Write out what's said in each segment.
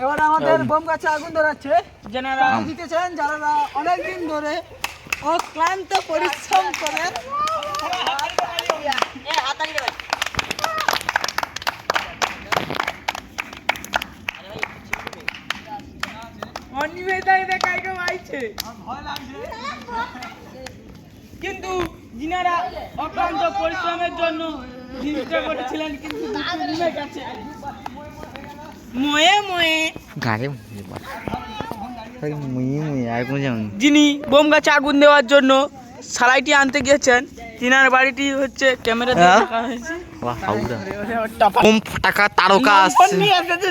এবার আমাদের বোম গাছে আগুন ধরাচ্ছে যারা জিতেছেন, যারা অনেকদিন ধরে অক্লান্ত পরিশ্রম করে কিন্তু যিনারা অক্লান্ত পরিশ্রমের জন্য জিততে করেছিলেন কিন্তু নেমে গেছে ময়ে ময়ে গাড়ি যিনি বোম গাছে আগুন দেওয়ার জন্য সালাইটি আনতে গিয়েছেন, তিনার বাড়িটি হচ্ছে ক্যামেরাতে দেখা হয়েছে। বোম ফাটাকা তারকা নম্বর নিয়ে এসেছে,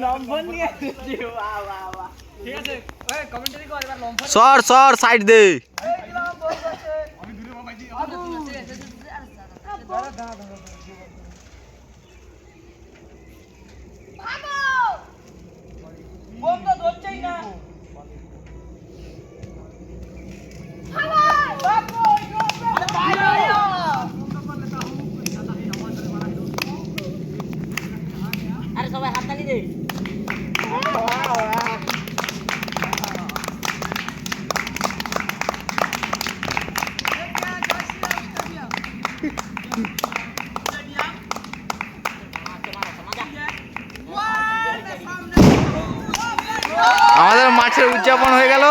নম্বর নিয়ে এসেছে। বাহ বাহ বাহ, ঠিক আছে। ওই কমেন্টারি কর, এবার নম্বর সর সাইড দে। বোম তো ধরছেই না। আরে সবাই হাততালি দে। আমাদের মাঠের উদযাপন হয়ে গেল।